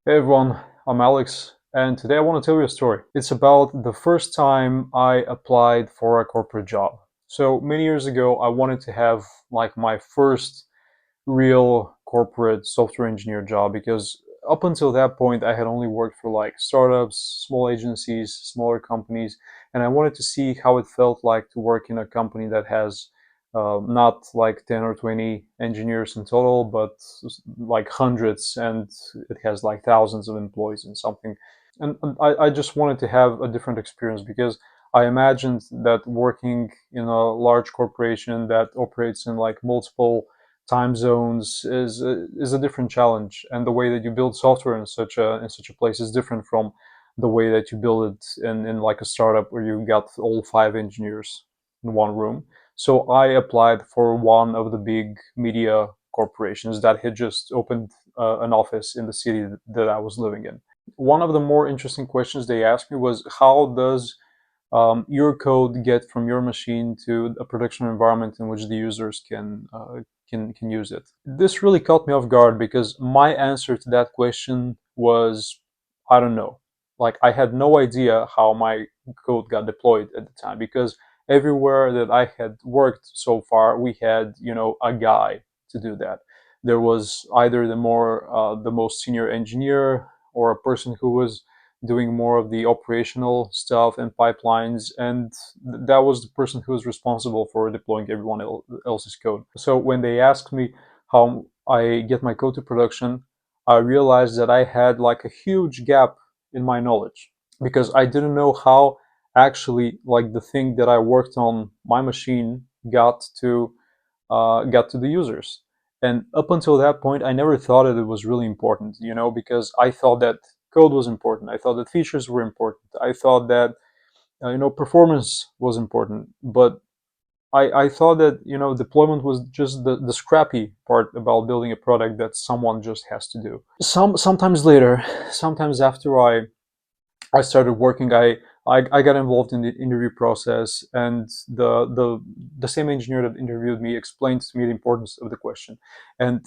Hey everyone, I'm Alex, and today I want to tell you a story. It's about the first time I applied for a corporate job. So many years ago, I wanted to have like my first real corporate software engineer job because up until that point, I had only worked for like startups, small agencies, smaller companies, and I wanted to see how it felt like to work in a company that has not like 10 or 20 engineers in total, but like hundreds, and it has like thousands of employees and something. And I just wanted to have a different experience because I imagined that working in a large corporation that operates in like multiple time zones is a different challenge, and the way that you build software in such a place is different from the way that you build it in like a startup where you got all five engineers in one room. So I applied for one of the big media corporations that had just opened an office in the city that I was living in. One of the more interesting questions they asked me was, how does your code get from your machine to a production environment in which the users can use it? This really caught me off guard because my answer to that question was, I don't know. Like, I had no idea how my code got deployed at the time, because everywhere that I had worked so far, we had, a guy to do that. There was either the most senior engineer, or a person who was doing more of the operational stuff and pipelines, and that was the person who was responsible for deploying everyone else's code. So when they asked me how I get my code to production, I realized that I had like a huge gap in my knowledge, because I didn't know how actually like the thing that I worked on my machine got to the users. And up until that point, I never thought that it was really important, because I thought that code was important. I thought that features were important. I thought that performance was important. But I thought that deployment was just the scrappy part about building a product that someone just has to do. Sometimes later, sometimes after I started working, I got involved in the interview process, and the same engineer that interviewed me explained to me the importance of the question, and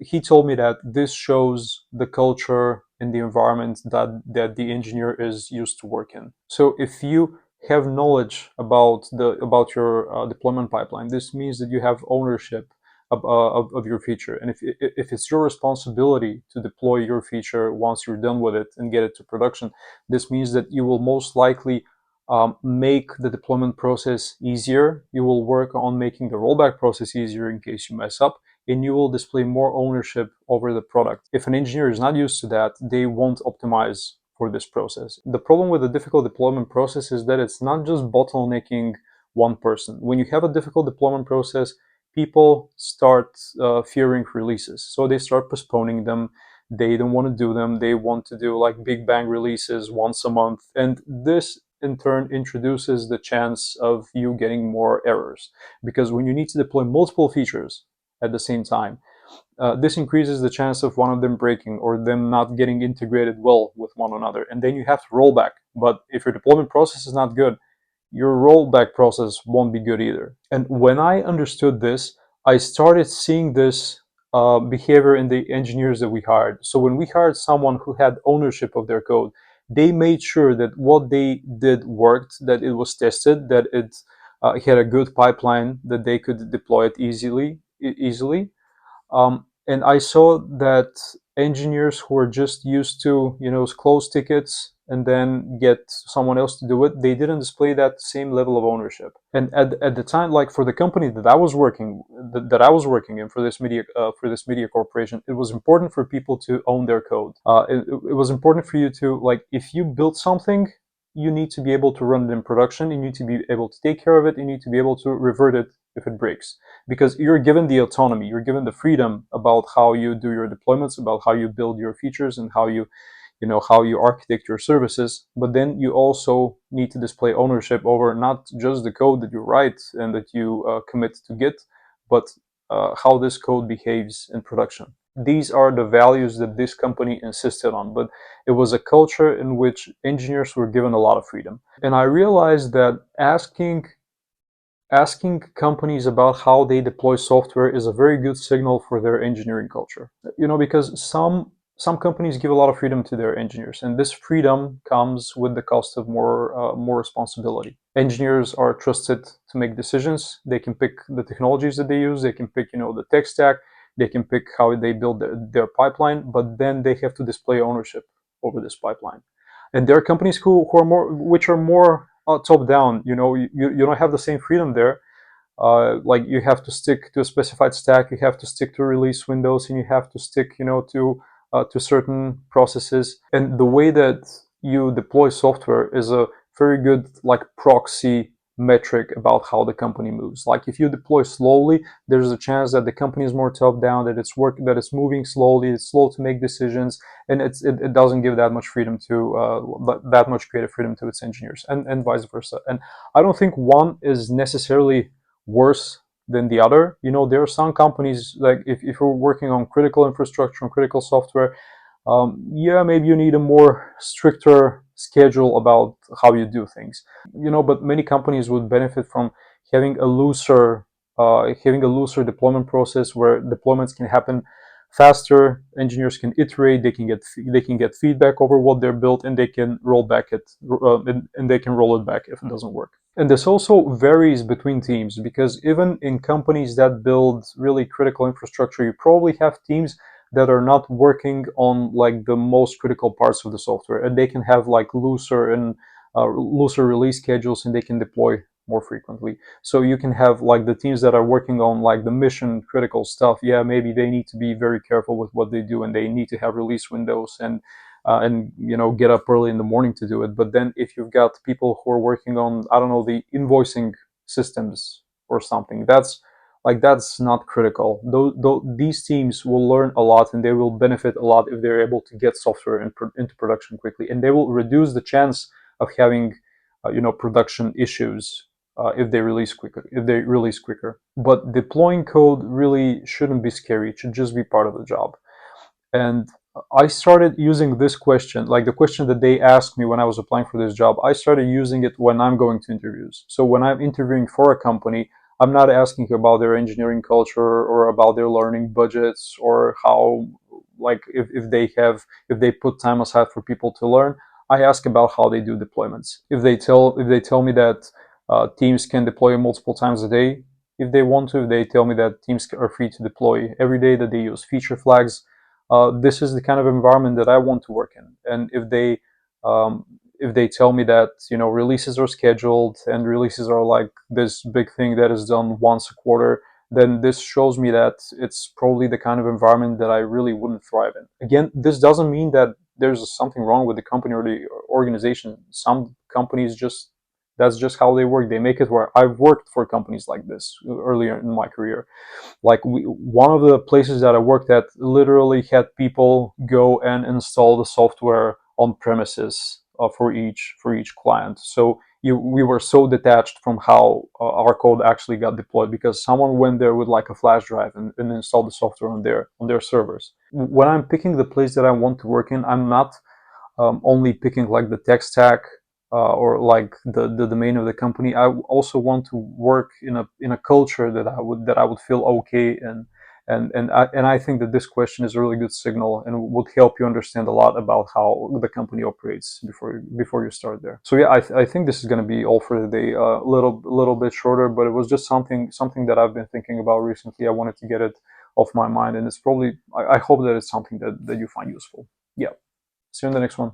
he told me that this shows the culture and the environment that the engineer is used to work in. So if you have knowledge about your deployment pipeline, this means that you have ownership of your feature. And if it's your responsibility to deploy your feature once you're done with it and get it to production, this means that you will most likely make the deployment process easier. You will work on making the rollback process easier in case you mess up, and you will display more ownership over the product. If an engineer is not used to that, they won't optimize for this process. The problem with a difficult deployment process is that it's not just bottlenecking one person. When you have a difficult deployment process, people start fearing releases, so they start postponing them. They don't want to do them. They want to do like big bang releases once a month, and this in turn introduces the chance of you getting more errors, because when you need to deploy multiple features at the same time, this increases the chance of one of them breaking or them not getting integrated well with one another, and then you have to roll back. But if your deployment process is not good, your rollback process won't be good either. And when I understood this, I started seeing this behavior in the engineers that we hired. So when we hired someone who had ownership of their code, they made sure that what they did worked, that it was tested, that it had a good pipeline, that they could deploy it easily. And I saw that engineers who are just used to, close tickets and then get someone else to do it, they didn't display that same level of ownership. And at the time, like for the company that I was working in, for this media corporation, it was important for people to own their code. It was important for you to, like, if you build something, you need to be able to run it in production. You need to be able to take care of it. You need to be able to revert it if it breaks, because you're given the autonomy, you're given the freedom about how you do your deployments, about how you build your features, and how you architect your services. But then you also need to display ownership over not just the code that you write and that you commit to Git, but how this code behaves in production. These are the values that this company insisted on, but it was a culture in which engineers were given a lot of freedom. And I realized that asking companies about how they deploy software is a very good signal for their engineering culture. Because some companies give a lot of freedom to their engineers, and this freedom comes with the cost of more responsibility. Engineers are trusted to make decisions. They can pick the technologies that they use. They can pick, the tech stack. They can pick how they build their pipeline, but then they have to display ownership over this pipeline. And there are companies which are more top down. You don't have the same freedom there. Like you have to stick to a specified stack, you have to stick to release windows, and you have to stick, to certain processes. And the way that you deploy software is a very good like proxy metric about how the company moves. Like if you deploy slowly, there's a chance that the company is more top down, that it's moving slowly, it's slow to make decisions, and it doesn't give that much freedom to that much creative freedom to its engineers, and vice versa. And I don't think one is necessarily worse than the other. There are some companies, like if you're working on critical infrastructure and critical software, yeah, maybe you need a more stricter schedule about how you do things. But many companies would benefit from having a looser deployment process where deployments can happen faster. Engineers can iterate, they can get feedback over what they're built, and they can roll and they can roll it back if it doesn't work. And this also varies between teams, because even in companies that build really critical infrastructure, you probably have teams that are not working on like the most critical parts of the software, and they can have like looser release schedules, and they can deploy more frequently. So you can have like the teams that are working on like the mission critical stuff. Yeah, maybe they need to be very careful with what they do, and they need to have release windows and get up early in the morning to do it. But then if you've got people who are working on, I don't know, the invoicing systems or something, that's not critical. These teams will learn a lot, and they will benefit a lot if they're able to get software into production quickly, and they will reduce the chance of having production issues if they release quicker. But deploying code really shouldn't be scary. It should just be part of the job. And I started using this question, like the question that they asked me when I was applying for this job. I started using it when I'm going to interviews. So when I'm interviewing for a company, I'm not asking about their engineering culture or about their learning budgets or how, like, if they put time aside for people to learn. I ask about how they do deployments. If they tell me that teams can deploy multiple times a day, if they want to, if they tell me that teams are free to deploy every day, that they use feature flags, this is the kind of environment that I want to work in. And if they tell me that releases are scheduled and releases are like this big thing that is done once a quarter, then this shows me that it's probably the kind of environment that I really wouldn't thrive in. Again, this doesn't mean that there's something wrong with the company or the organization. Some companies that's just how they work. They make it where I've worked for companies like this earlier in my career. Like one of the places that I worked at literally had people go and install the software on premises for each client. So we were so detached from how our code actually got deployed, because someone went there with like a flash drive and installed the software on their servers. When I'm picking the place that I want to work in, I'm not only picking like the tech stack or like the domain of the company. I also want to work in a culture that I would feel okay in. And I think that this question is a really good signal and would help you understand a lot about how the company operates before you start there. So yeah, I think this is going to be all for today. A little bit shorter, but it was just something that I've been thinking about recently. I wanted to get it off my mind, and it's probably, I hope that it's something that you find useful. Yeah. See you in the next one.